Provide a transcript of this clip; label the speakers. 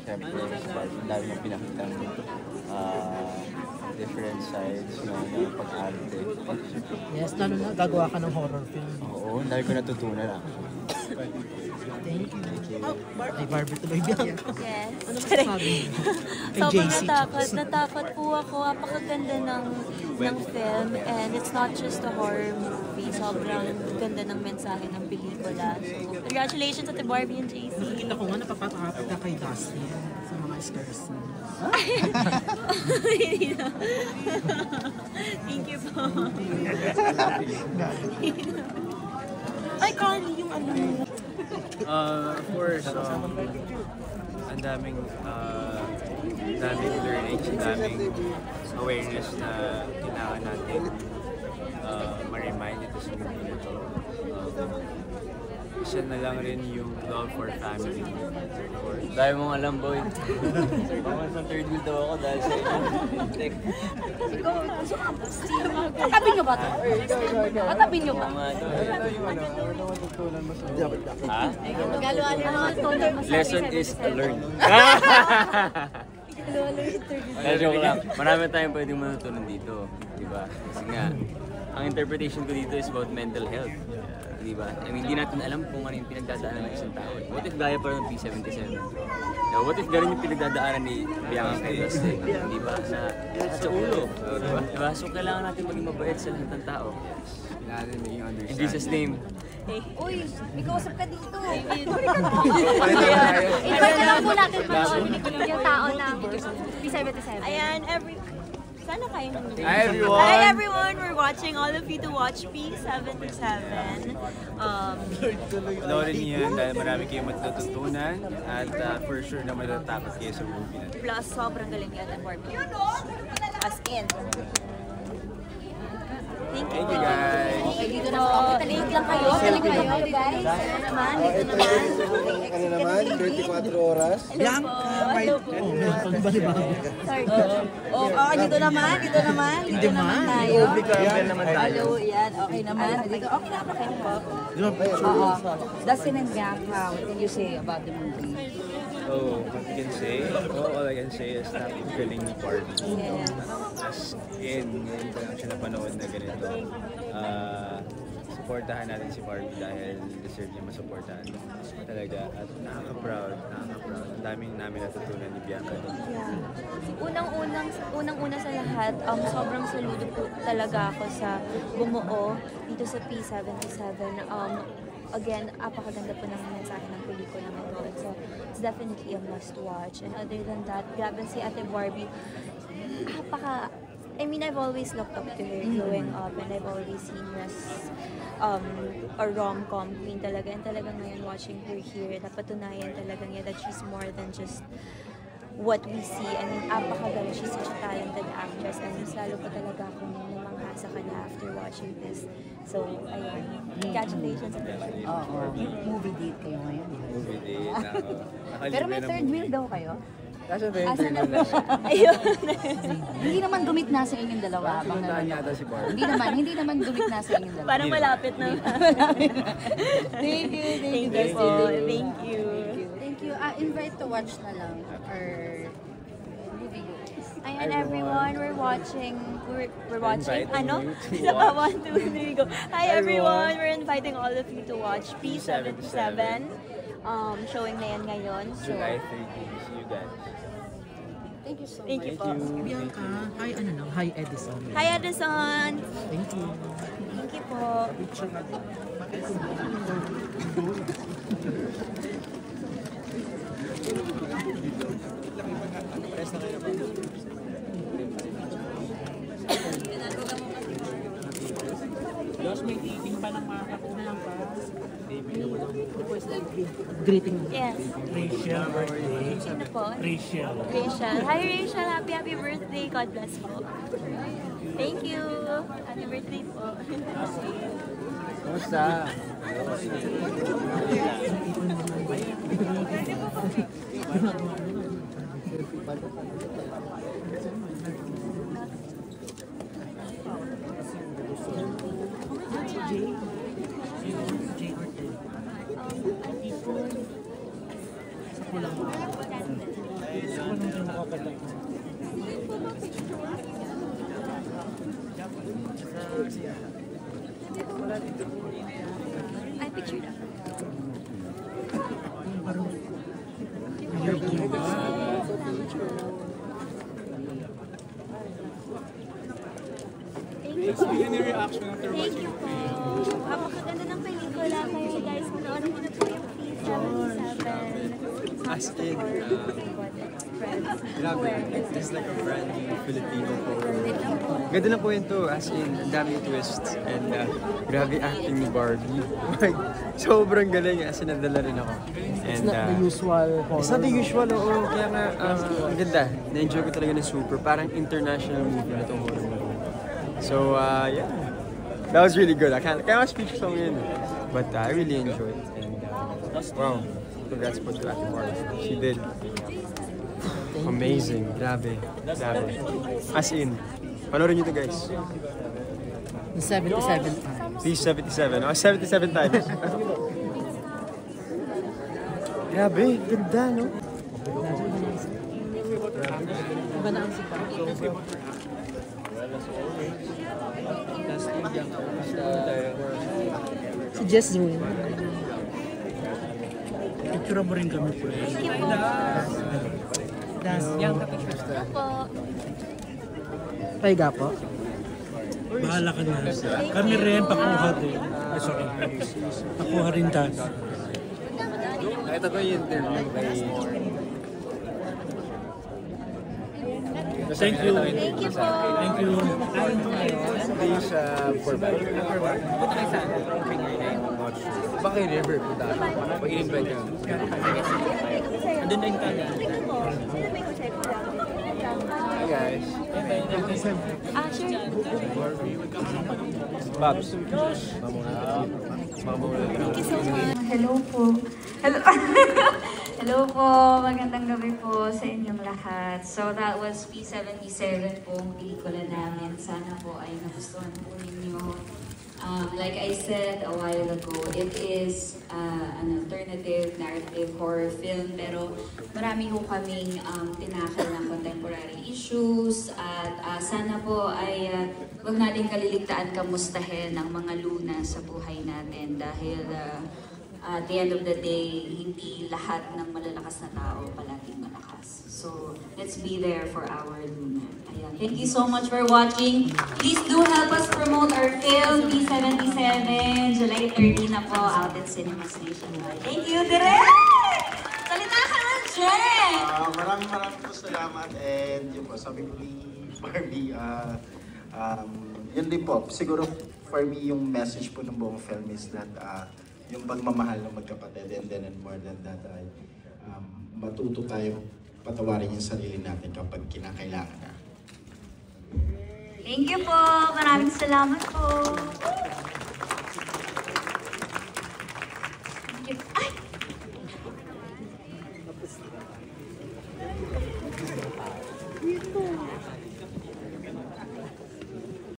Speaker 1: syempre, ang dami mong pinakitang different sides ng pag-arte.
Speaker 2: Yes, lalo na gagawa ka ng horror film.
Speaker 1: Oo, ang dami ko natutunan
Speaker 2: Thank you. Ay, Barbie tuloy Bianca.
Speaker 3: Yes.
Speaker 2: Ano masasabi mo? Kay
Speaker 3: Sobrang
Speaker 2: JC.
Speaker 3: natakot po ako. Apakaganda ng film and it's not just a horror movie. Sobrang ganda ng mensahe ng pelikula. So, congratulations at the Barbie and JC.
Speaker 2: Nakikita ko nga napapakapit ka kay Dustin sa mga scars mo.
Speaker 3: Thank you po.
Speaker 2: Ay, Carly, yung ano mo.
Speaker 4: Of course, ang daming learnings, ang daming awareness na kailangan natin ma-remind ito sa movie na ito. Isa na lang rin yung love for family. Of course.
Speaker 1: Dahil mong alam, boy. Baka sa third wheel daw ako dahil sa inyo.
Speaker 5: Katabi nyo ba ito? Katabi nyo ba?
Speaker 1: Ha? Lesson is learn. Joke lang. Marami tayong pwedeng matutunan dito. Diba? Kasi nga, ang interpretation ko dito is about mental health. Diba? I mean, hindi natin alam kung ano yung pinagdadaanan ng isang tao. What if gaya pa ng P77? What if gano'n yung pinagdadaanan ni Bianca kay Dustin? Diba? Sa ulo. Diba? So, kailangan natin maging mabait sa lahat ng tao.
Speaker 4: Kailangan natin maging understand.
Speaker 1: In Jesus' name.
Speaker 5: Uy, may kausap ka dito.
Speaker 4: Tayo.
Speaker 5: Invite na lang po natin yung tao ng P77.
Speaker 3: Ayan, sana kayo nang
Speaker 4: Hi everyone!
Speaker 3: Hi everyone! We're watching all of you to watch P77.
Speaker 4: Panoorin niyo yan dahil marami kayong matututunan at for sure na matatakot kayo sa movie na ito.
Speaker 3: Plus, sobrang galing ni Ate Barbie. As in. Thank you,
Speaker 4: guys!
Speaker 5: Okay, dito na po. Talig lang kayo. Talig kayo, guys.
Speaker 3: naman, dito naman.
Speaker 6: Ano naman, 24 oras.
Speaker 2: Bianca, may... Oh, meron ba diba?
Speaker 3: Sorry.
Speaker 5: Dito naman tayo. Hello, yan. Okay naman. Dito, okay na pa kayo po. Dustin and Bianca, what can you say about the movie?
Speaker 4: Oh, what I can say? All I can say is na galing ni Barbie. As in, ngayon ko lang siya napanood na ganito. Supportahan natin si Barbie dahil deserve niya masuportahan. Talaga. At nakaka-proud. Ang daming namin natutunan ni Bianca.
Speaker 3: Unang-una sa lahat, sobrang saludo po talaga ako sa bumuo dito sa P77. Again, apakaganda po ng mensahe ng pelikula na ito. So, it's definitely a must-watch. And other than that, grabe si Ate Barbie. I've always looked up to her growing up and I've always seen her as a rom-com queen talaga. And talaga ngayon watching her here, napatunayan talaga niya that she's more than just what we see. I mean, apakagaling. She's such a talented actress. And mas lalo po talaga akong namangha sa kanya after watching this. So, ayun. Congratulations.
Speaker 5: Movie date kayo ngayon.
Speaker 4: Movie date.
Speaker 5: Pero may third wheel daw kayo?
Speaker 4: Kaso ba yung
Speaker 5: Asan na po siya?
Speaker 3: Ayun.
Speaker 5: Hindi naman gumit na sa inyong dalawa.
Speaker 4: Pinuntahan niya ata si Barbie.
Speaker 5: Hindi naman gumit na sa inyong dalawa.
Speaker 3: Parang malapit na.
Speaker 5: Thank you.
Speaker 3: Thank you po. Thank you.
Speaker 5: Thank you. Invite to watch na lang. Or movie goers.
Speaker 3: Ayan everyone, we're watching,
Speaker 4: inviting
Speaker 3: ano?
Speaker 4: you to
Speaker 3: Isa pa,
Speaker 4: watch.
Speaker 3: 1, 2, 3, go. Hi everyone, we're inviting all of you to watch P77. Showing na yan ngayon. So,
Speaker 4: July 13. See you guys.
Speaker 5: Thank you so much.
Speaker 3: thank you po.
Speaker 2: Bianca, hi Edison.
Speaker 3: Hi Edison!
Speaker 2: Thank you.
Speaker 3: Thank you po.
Speaker 2: Los, may taping pa ng mga kapatid na lang pa. Greeting.
Speaker 3: Yes.
Speaker 2: Rachel, birthday.
Speaker 3: Sino po?
Speaker 2: Rachel.
Speaker 3: Rachel. Hi Rachel, happy birthday. God bless po. Thank you. Happy birthday po.
Speaker 4: Kumusta?
Speaker 3: I pictured that.
Speaker 7: Any reaction after
Speaker 3: Thank you po. Napakaganda ng pelikula kayo guys. Panoorin mo na po yung P77.
Speaker 4: As in, grabe, it's like a brand new Filipino horror. Ganda ng kwento, as in, ang daming twists, and grabe acting ni Barbie. Like, sobrang galing, as in, nadala rin ako. And,
Speaker 2: It's not the usual horror.
Speaker 4: It's not the usual, oo. Kaya nga, ang ganda. Na-enjoy ko talaga na super. Parang international movie na itong horror movie. So, yeah. That was really good. I can't speak so in, but I really enjoyed it. And, wow. Congrats po to Ate Barbie. She did amazing. Grabe. Grabe. As in, panoorin nyo to guys.
Speaker 2: 77 times.
Speaker 4: Please, 77. Oh, 77 times. Grabe, ganda, no?
Speaker 2: Iba na ang sipa. Si Jess Ruin. Picture mo rin kami po.
Speaker 3: Thank you po. Opo.
Speaker 2: Paiga po.
Speaker 8: Bahala ka na. Kami rin, pakuha din. Sorry. Pakuha rin tayo.
Speaker 4: Nakita ko yung interview kay...
Speaker 8: Thank you.
Speaker 3: Thank you po.
Speaker 8: Thank you.
Speaker 4: Kayo sa Forbay. Baka yung river po tayo. Pag-invite ka.
Speaker 8: Andun na yung kanya.
Speaker 3: Thank you po. Sino may kusay po lang?
Speaker 4: Hi guys.
Speaker 3: Ah, sure.
Speaker 4: Babs.
Speaker 3: Thank you so much.
Speaker 9: Hello po. Hello. Hello po. Magandang gabi po sa inyong lahat. So that was P77 pong pelikula namin. Sana po ay nagustuhan po ninyo. Like I said a while ago, it is an alternative narrative horror film, pero marami po kaming tinakal na contemporary issues at sana po ay wag natin kaliligtaan kamustahin ang mga luna sa buhay natin dahil at the end of the day, hindi lahat ng malalakas na tao palaging malakas. So, let's be there for our Luna. Ayan. Thank you so much for watching. Please do help us promote our film, P77, July 30 na po, out in cinemas nationwide. Thank you, Direk! Salita ka na, Jen!
Speaker 10: Maraming po salamat, and yun po, sabi ko ni Barbie, yun din po, siguro for me yung message po ng buong film is that yung pagmamahal ng magkapatid, and then and more than that ay matuto tayo patawarin yung sarili natin kapag kinakailangan na.
Speaker 9: Thank you po! Maraming salamat po!